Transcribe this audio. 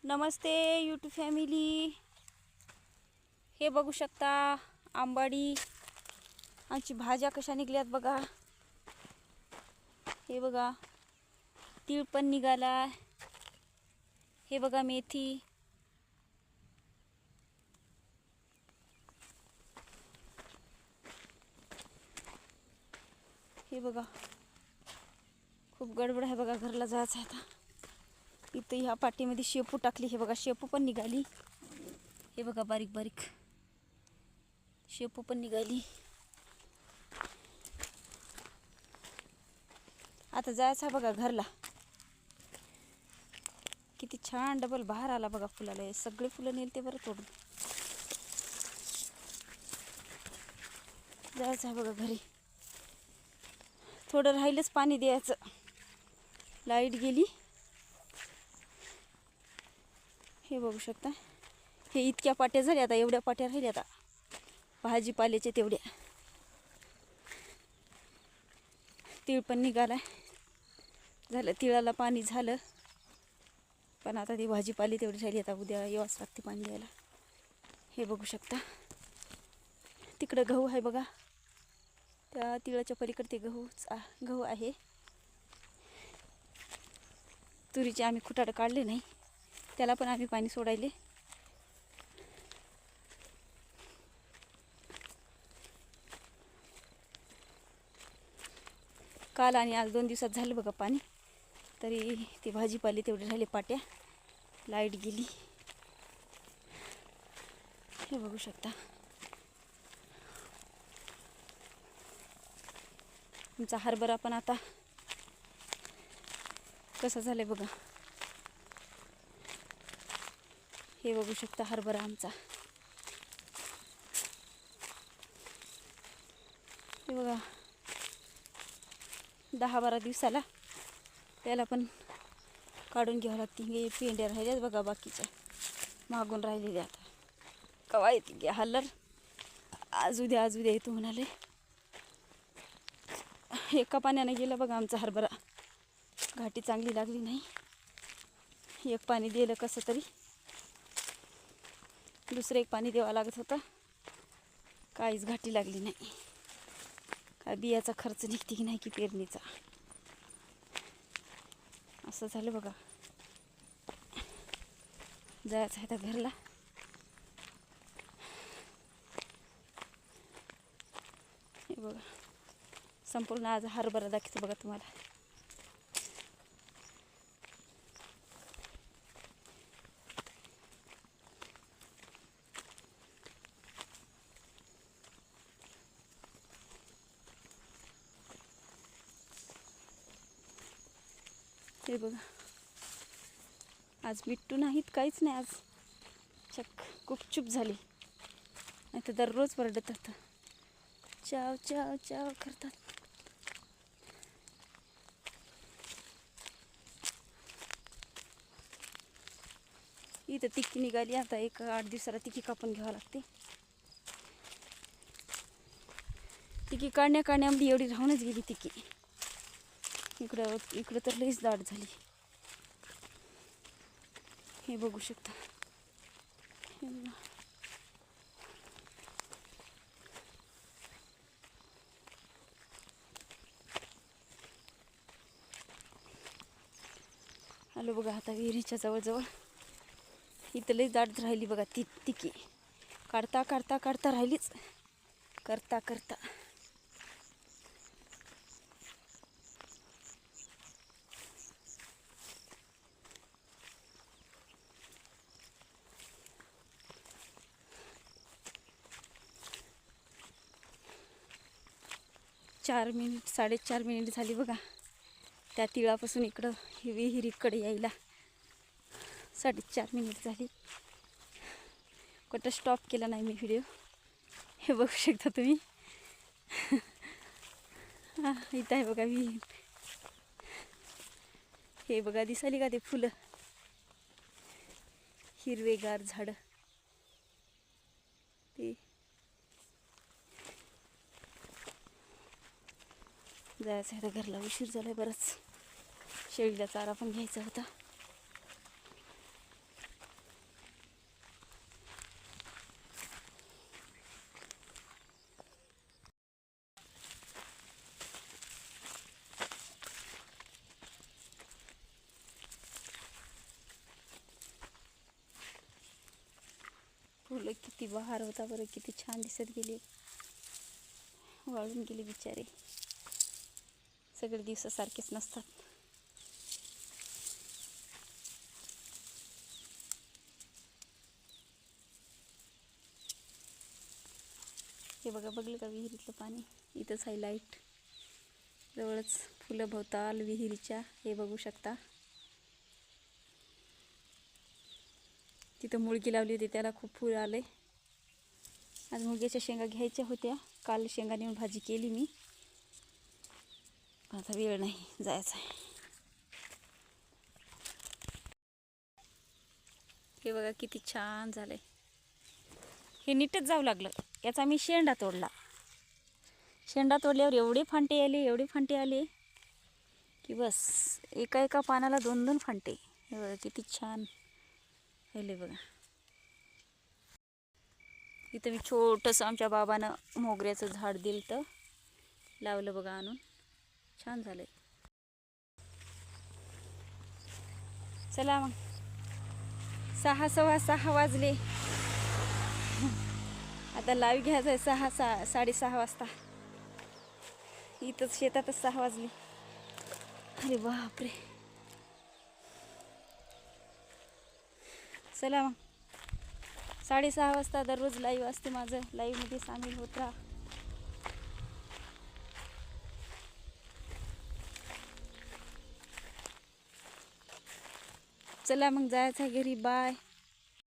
नमस्ते YouTube family. हे बघू शकता आंबाडी आमची भाज्या कशा निघल्यात बघा. हे बघा तीळ पण निघाला. हे बघा मेथी. हे बघा खूप गडबड आहे बघा, घरला जायचं आहे आता. इथं ह्या पाटीमध्ये शेपू टाकली. हे बघा शेपू पण निघाली. हे बघा बारीक बारीक शेपू पण निघाली. आता जायचं आहे बघा घरला. किती छान डबल बहार आला बघा फुलाला. सगळे फुलं नेलते बरं तोडून. जायचं आहे बघा घरी. थोडं राहिलंच पाणी द्यायचं. लाईट गेली. हे बघू शकता. हे इतक्या पाट्या झाल्या. आता एवढ्या पाट्या राहिल्या आता भाजीपाल्याच्या तेवढ्या. तीळ पण निघाला. झालं तिळाला पाणी झालं, पण आता ती भाजीपाली तेवढी राहिली. आता उद्या यावंच लागते पाणी द्यायला. हे बघू शकता तिकडं गहू आहे बघा. त्या तिळाच्या पलीकडे ते गहू आहे. तुरीचे आम्ही खुटाडं काढले नाही, त्याला पण आम्ही पाणी सोडायले. काल आणि आज 2 दिवसात झालं बघा पाणी. तरी ते भाजीपाले तेवढे राहिले पाट्या. लाईट गेली. हे बघू शकता आमचा हरभरा पण आता कसं झालंय बघा. हे बघू शकता हरभरा आमचा. हे बघा 10-12 दिवसाला त्याला पण काढून घ्यावं लागते. हे पेंड्या राहिल्यात बघा बाकीच्या मागून राहिलेल्या. आता कवा येते की हल्लर. आज उद्या येतो म्हणाले. एका पाण्याने गेलं बघा आमचा हरभरा. घाटी चांगली लागली नाही. एक पाणी दिलं कसं तरी. दुसरं एक पाणी द्यावं लागत होतं. काहीच घाटी लागली नाही. काय बियाचा खर्च निघते की नाही की पेरणीचा. असं झालं बघा. जायचं आहे आता घरला. हे बघा संपूर्ण आज हरभरा दाखवतो बघा तुम्हाला. हे बघा आज मिट्टू नाहीत, काहीच नाही. आज चक गुपचूप झाली. नाही तर दररोज वरडतात. चाव चाव चाव करतात. इथं तिक्की निघाली. आता 1-8 दिवसाला तिक्की कापून घ्यावं लागते. तिक्की काढण्यामध्ये एवढी राहूनच गेली तिक्की. इकडं तर लईच दाट झाली. हे बघू शकता. हे बघा आलो बघा आता विहिरीच्या जवळजवळ. इथं लईच दाट राहिली बघा तिक्की. काढता राहिलीच. करता करता 4 मिनिट 4.5 मिनिट झाली बघा. त्या तिळापासून इकडं विहिरीकडे यायला 4.5 मिनिट झाली. कुठं स्टॉप केला नाही मी व्हिडिओ. हे बघू शकता तुम्ही. इथं आहे बघा विहीर. हे बघा दिसाली का ते फुलं. हिरवेगार झाडं. ते जायचं आहे घरला. उशीर झालाय बरंच. शेळीला चारा पण घ्यायचा होता. फुलं किती बहार होता बरं, किती छान दिसत गेली. वाळून गेले बिचारे. सगळे दिवस सारखेच नसतात. हे बघा, बघलं का विहिरीतलं पाणी? इथंच आहे लाईट जवळच, फुलं भोवताल विहिरीच्या. हे बघू शकता. तिथं मुळगी लावली होती, त्याला खूप फुल आले. आज मुळग्याच्या शेंगा घ्यायच्या होत्या. काल शेंगा नेऊन भाजी केली मी. आता वेळ नाही, जायचं आहे. हे बघा किती छान झालंय. हे नीटच जाऊ लागलं. याचा मी शेंडा तोडला. शेंडा तोडल्यावर एवढे फांटे आले की बस, एका पानाला 2-2 फांटे. हे बघा किती छान राहिले बघा. इथं मी छोटंसं आमच्या बाबानं मोगऱ्याचं झाड दिलं तर लावलं बघा आणून. छान झालंय. चला मग, 6, 6:15 वाजले. आता लाईव्ह घ्यायचं आहे 6:30 वाजता. इथंच शेतातच 6 वाजले. अरे बापरे. चला मग, 6:30 वाजता दररोज लाईव्ह असते माझं. लाईव्हमध्ये सामील होत राहा. चला मग, जायचं आहे घरी. बाय.